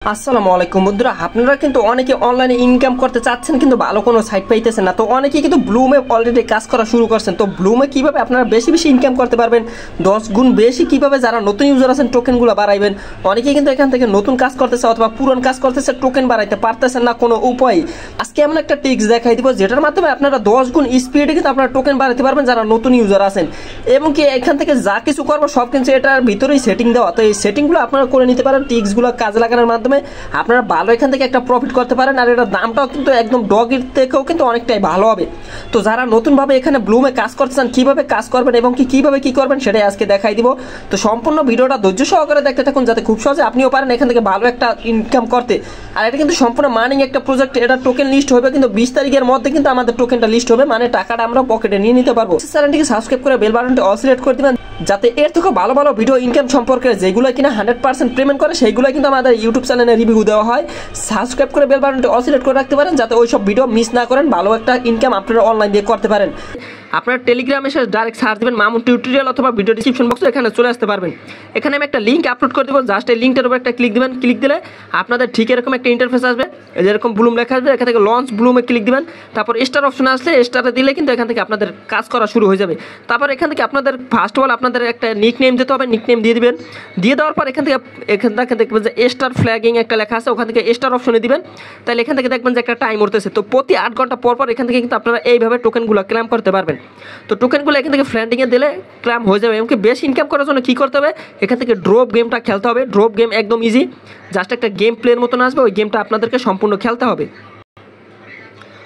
আসসালামু আলাইকুম বন্ধুরা, আপনারা কিন্তু অনেকে অনলাইনে ইনকাম করতে চাচ্ছেন কিন্তু ভালো কোনো সাইট পাইতেছেন না। তো অনেকে কিন্তু ব্লুমে অলরেডি কাজ করা শুরু করছেন। তো ব্লুমে কিভাবে আপনারা বেশি বেশি ইনকাম করতে পারবেন, 10 গুণ বেশি কিভাবে যারা নতুন ইউজার আছেন টোকেনগুলো বাড়াইবেন। অনেকেই কিন্তু এখান থেকে নতুন কাজ করতেছে অথবা পুরনো কাজ করতেছে, টোকেন বাড়াইতে পারতেছেন না কোনো উপায়। আজকে এমন একটা টিক্স দেখাই দিব যেটার মাধ্যমে আপনারা 10 গুণ স্পিডে কিন্তু আপনারা টোকেন বাড়াতে পারবেন যারা নতুন ইউজার আছেন। এবং কি এখান থেকে যা কিছু করবো সব কিন্তু এটার ভিতরেই সেটিং দেওয়া। তো এই সেটিংগুলো আপনারা করে নিতে পারেন। টিক্সগুলো কাজে লাগানোর মাধ্যমে আপনারা ভালো এখান থেকে একটা প্রফিট করতে পারেন। আর এটার দামটাও কিন্তু একদম ডগের থেকেও কিন্তু অনেকটাই ভালো হবে। তো যারা নতুনভাবে এখানে ব্লুমে কাজ করতে চান, কীভাবে কাজ করবেন এবং কিভাবে কি করবেন সেটাই আজকে দেখাই দিব। তো সম্পূর্ণ ভিডিওটা ধৈর্য সহকারে দেখতে থাকুন যাতে খুব সহজে আপনিও পারেন এখান থেকে ভালো একটা ইনকাম করতে। আর এটা কিন্তু সম্পূর্ণ মানিং একটা প্রজেক্ট। এটা টোকেন লিস্ট হবে কিন্তু 20 তারিখের মধ্যে কিন্তু আমাদের টোকেনটা লিস্ট হবে, মানে টাকাটা আমরা পকেটে নিয়ে নিতে পারবো। চ্যানেলটিকে সাবস্ক্রাইব করে বেল বাটনটি অল সিলেক্ট করে দিবেন যাতে এর থেকে ভালো ভালো ভিডিও ইনকাম সম্পর্কে যেগুলো কিনা 100% পেমেন্ট করে সেইগুলো কিন্তু আমাদের ইউটিউব চ্যানেলে রিভিউ দেওয়া হয়। সাবস্ক্রাইব করে বেল বাটনটি অল সিলেক্ট করে রাখতে পারেন যাতে ওই সব ভিডিও মিস না করেন, ভালো একটা ইনকাম আপনারা অনলাইন দিয়ে করতে পারেন। আপনারা টেলিগ্রামে এসে ডাইরেক্ট সার্চ দেবেন মামুন টিউটোরিয়াল অথবা ভিডিও ডিসক্রিপশন বক্সে, এখানে চলে আসতে পারবেন। এখানে আমি একটা লিঙ্ক আপলোড করে দেবো, জাস্ট এই লিঙ্কটার উপর একটা ক্লিক দিবেন। ক্লিক দিলে আপনাদের ঠিক এরকম একটা ইন্টারফেস আসবে, যেরকম ব্লুম লেখা আসবে। এখান থেকে লঞ্চ ব্লুমে ক্লিক দিবেন, তারপর স্টার অপশন আসলে স্টারে দিলে কিন্তু এখান থেকে আপনাদের কাজ করা শুরু হয়ে যাবে। তারপর এখান থেকে আপনাদের ফার্স্ট অফ অল আপনাদের একটা নিক নেম দিতে হবে, নিক নেম দিয়ে দিবেন। দিয়ে দেওয়ার পর এখান থেকে দেখবেন যে স্টার ফ্ল্যাগিং একটা লেখা আছে, ওখান থেকে স্টার অপশনে দিবেন। তাহলে এখান থেকে দেখবেন যে একটা টাইম উঠতেছে। তো প্রতি 8 ঘন্টা পর পর এখান থেকে কিন্তু আপনারা এইভাবে টোকেনগুলো ক্লেম করতে পারবেন। তো টোকেনগুলো এখান থেকে ফ্রেন্ডিংয়ে দিলে ক্লেম হয়ে যাবে। এমনকি বেশি ইনকাম করার জন্য কী করতে হবে, এখান থেকে ড্রপ গেমটা খেলতে হবে। ড্রপ গেম একদম ইজি, জাস্ট একটা গেম প্লের মতন আসবে, ওই গেমটা আপনাদেরকে সম্পূর্ণ খেলতে হবে।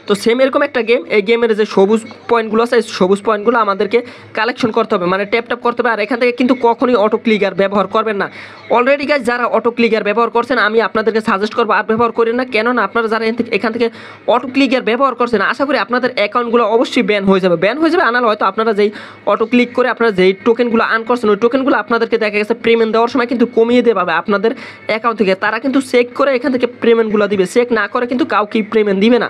তো সেম এরকম একটা গেম, এই গেমের যে সবুজ পয়েন্টগুলো আছে এই সবুজ পয়েন্টগুলো আমাদেরকে কালেকশন করতে হবে, মানে ট্যাপ ট্যাপ করতে হবে। আর এখান থেকে কিন্তু কখনোই অটো ক্লিকার ব্যবহার করবেন না। অলরেডি গাইজ যারা অটো ক্লিকার ব্যবহার করছেন আমি আপনাদেরকে সাজেস্ট করবো আর ব্যবহার করেন না। কেননা আপনারা যারা এখান থেকে অটো ক্লিকার ব্যবহার করছেন আশা করি আপনাদের অ্যাকাউন্টগুলো অবশ্যই ব্যান হয়ে যাবে। আনাল হয়তো আপনারা যেই অটো ক্লিক করে আপনারা যেই টোকেনগুলো আর্ন করছেন ওই টোকেনগুলো আপনাদেরকে দেখা গেছে পেমেন্ট দেওয়ার সময় কিন্তু কমিয়ে দেবে আপনাদের অ্যাকাউন্ট থেকে। তারা কিন্তু চেক করে এখান থেকে পেমেন্টগুলো দিবে, চেক না করে কিন্তু কাউকেই পেমেন্ট দিবে না।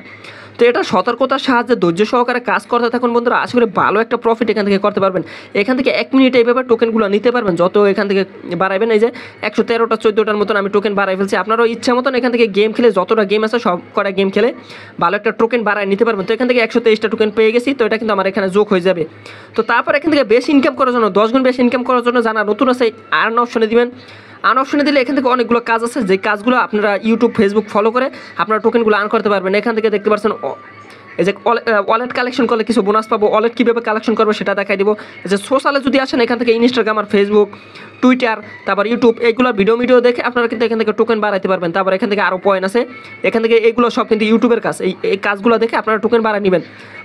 তো এটা সতর্কতার সাহায্যে ধৈর্য সহকারে কাজ করতে থাকুন বন্ধুরা, আশা করি ভালো একটা প্রফিট এখান থেকে করতে পারবেন। এখান থেকে 1 মিনিটে এইভাবে টোকেনগুলো নিতে পারবেন যত এখান থেকে বাড়াইবেন। এই যে 113টা 14টার মতন আমি টোকেন বাড়াই ফেলছি। আপনারাও ইচ্ছা মতন এখান থেকে গেম খেলে যতটা গেম আছে সব কটা গেম খেলে ভালো একটা টোকেন বাড়াই নিতে পারবেন। তো এখান থেকে 123টা টোকেন পেয়ে গেছি, তো এটা কিন্তু আমার এখানে যোগ হয়ে যাবে। তো তারপর এখান থেকে বেশি ইনকাম করার জন্য 10 গুণ বেশি ইনকাম করার জন্য জানা নতুন আছে আর্ন অপশনে দিবেন। আর্ন অপশনে দিলে এখান থেকে অনেকগুলো কাজ আছে, যে কাজগুলো আপনারা ইউটিউব ফেসবুক ফলো করে আপনারা টোকেনগুলো আর্ন করতে পারবেন। এখান থেকে দেখতে পাচ্ছেন এই যে ওয়ালেট কালেকশন করলে কিছু বোনাস পাবো। ওয়ালেট কীভাবে কালেকশন করবো সেটা দেখাই দিব। যে সোশ্যালে যদি আসেন এখান থেকে ইনস্টাগ্রাম আর ফেসবুক, টুইটার, তারপর ইউটিউব এইগুলো ভিডিও দেখে আপনারা কিন্তু এখান থেকে টোকেন বাড়াইতে পারবেন। তারপর এখান থেকে আরও পয়েন্ট আছে, এখান থেকে এইগুলো সব কিন্তু ইউটিউবের কাজ। এই কাজগুলো দেখে আপনারা টোকেন বাড়াই নেবেন।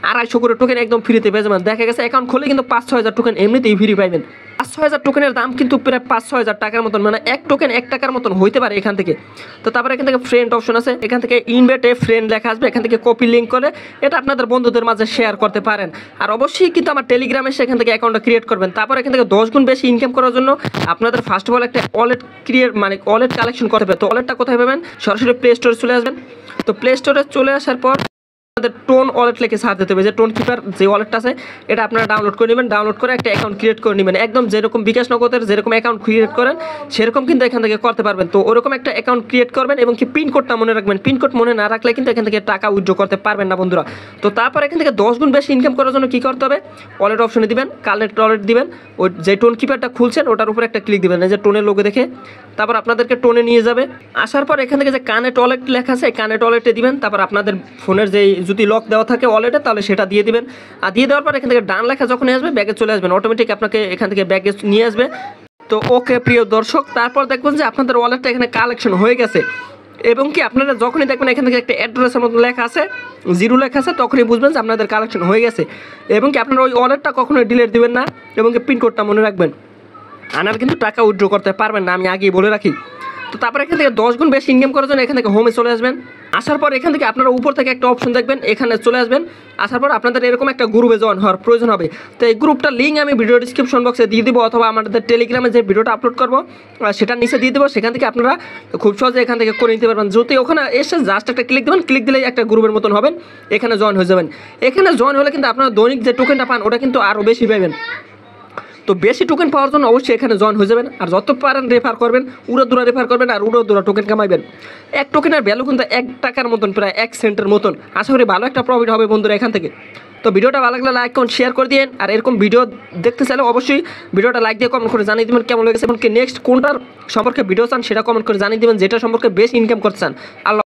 250 করে টোকেন একদম ফ্রিতে পেয়ে যাবেন। দেখা গেছে অ্যাকাউন্ট খুলে কিন্তু 5-6 হাজার টোকেন এমনিতেই ফ্রি পাইবেন। 5-6 হাজার টোকেনের দাম কিন্তু প্রায় 5-6 হাজার টাকার মতন, মানে এক টোকেন 1 টাকার মতন হইতে পারে এখান থেকে। তো তারপরে এখান থেকে ফ্রেন্ড অপশন আছে, এখান থেকে ইনভাইট এ ফ্রেন্ড লেখা আসবে, এখান থেকে কপি লিঙ্ক করে এটা আপনাদের বন্ধুদের মাঝে শেয়ার করতে পারেন। আর অবশ্যই কিন্তু আমার টেলিগ্রামে সেখান থেকে অ্যাকাউন্টটা ক্রিয়েট করবেন। তারপর এখান থেকে 10 গুণ বেশি ইনকাম করার জন্য আপনাদের ফার্স্ট অফ অল একটা ওয়ালেট ওয়ালেট কালেকশন করতে হবে। তো ওয়ালেটটা কোথায় পাবেন, সরাসরি প্লে স্টোরে চলে আসবেন। তো প্লে স্টোরে চলে আসার পর আপনাদের টোন ওয়ালেট লিখে সার্চ দিতে হবে। যে টোন কিপার যে ওয়ালেটটা আছে এটা আপনারা ডাউনলোড করে নেবেন। ডাউনলোড করে একটা অ্যাকাউন্ট ক্রিয়েট করে নেবেন, একদম যেরকম বিকাশ নগদের যেরকম অ্যাকাউন্ট ক্রিয়েট করেন সেরকম কিন্তু এখান থেকে করতে পারবেন। তো ওরকম একটা অ্যাকাউন্ট ক্রিয়েট করবেন এবং কি পিনকোডটা মনে রাখবেন। পিনকোড মনে না রাখলে কিন্তু এখান থেকে টাকা উইথড্র করতে পারবেন না বন্ধুরা। তো তারপর এখান থেকে 10 গুণ বেশি ইনকাম করার জন্য কী করতে হবে, ওয়ালেট অপশনে দিবেন, কালেক্ট ওয়ালেট দিবেন। ওই যে টোন কিপারটা খুলছেন ওটার উপরে একটা ক্লিক দিবেন, এই যে টোনের লোগো দেখে। তারপর আপনাদেরকে টোনে নিয়ে যাবে। আসার পর এখান থেকে যে কানেক্ট ওয়ালেট লেখা আছে কানেক্ট ওয়ালেটে দিবেন। তারপর আপনাদের ফোনের যে যদি লক দেওয়া থাকে ওয়ালেটে তাহলে সেটা দিয়ে দিবেন। আর দিয়ে দেওয়ার পর এখান থেকে ডান লেখা যখন আসবে ব্যাগে চলে আসবেন, অটোমেটিক আপনাকে এখান থেকে ব্যাগে নিয়ে আসবে। তো ওকে প্রিয় দর্শক, তারপর দেখবেন যে আপনাদের ওয়ালেটটা এখানে কালেকশন হয়ে গেছে। এবং কি আপনারা যখনই দেখবেন এখান থেকে একটা অ্যাড্রেসের মতো লেখা আছে, 0 লেখা আছে, তখনই বুঝবেন যে আপনাদের কালেকশন হয়ে গেছে। এবং কি আপনারা ওই ওয়ালেটটা কখনোই ডিলিট দিবেন না এবং কি পিনকোডটা মনে রাখবেন। আনার কিন্তু টাকা উইথড্র করতে পারবেন না, আমি আগেই বলে রাখি। তো তারপর এখান থেকে 10 গুণ বেশি ইনকাম করার জন্য এখান থেকে হোমে চলে আসবেন। আসার পর এখান থেকে আপনারা উপর থেকে একটা অপশন দেখবেন, এখানে চলে আসবেন। আসার পর আপনাদের এরকম একটা গ্রুপে জয়েন হওয়ার প্রয়োজন হবে। তো এই গ্রুপটার লিঙ্ক আমি ভিডিও ডিসক্রিপশন বক্সে দিয়ে দেবো, অথবা আমাদের টেলিগ্রামে যে ভিডিওটা আপলোড করবো সেটার নিচে দিয়ে দেবো। সেখান থেকে আপনারা খুব সহজে এখান থেকে করে নিতে পারবেন। যদি ওখানে এসে জাস্ট একটা ক্লিক দেবেন, ক্লিক দিলেই একটা গ্রুপের মতন হবেন, এখানে জয়েন হয়ে যাবেন। এখানে জয়েন হলে কিন্তু আপনারা দৈনিক যে টোকেনটা পান ওটা কিন্তু আরও বেশি পাবেন। তো বেশি টোকেন পাওয়ার জন্য অবশ্যই এখানে জয়েন হয়ে যাবেন, আর যত পারেন রেফার করবেন, উড়োদুরা রেফার করবেন আর উড়োদুরা টোকেন কামাইবেন। এক টোকেনের ভ্যালু কিন্তু 1 টাকার মতন, প্রায় 1 সেন্টের মতন। আশা করি ভালো একটা প্রফিট হবে বন্ধুরা এখান থেকে। তো ভিডিওটা ভালো লাগলে লাইক কমেন্ট শেয়ার করে দিন, আর এরকম ভিডিও দেখতে চাইলে অবশ্যই ভিডিওটা লাইক দিয়ে কমেন্ট করে জানিয়ে দেবেন কেমন লেগেছে, এমনকি নেক্সট কোনটার সম্পর্কে ভিডিও চান সেটা কমেন্ট করে জানিয়ে দেবেন, যেটা সম্পর্কে বেশি ইনকাম করতে চান। আল্লাহ।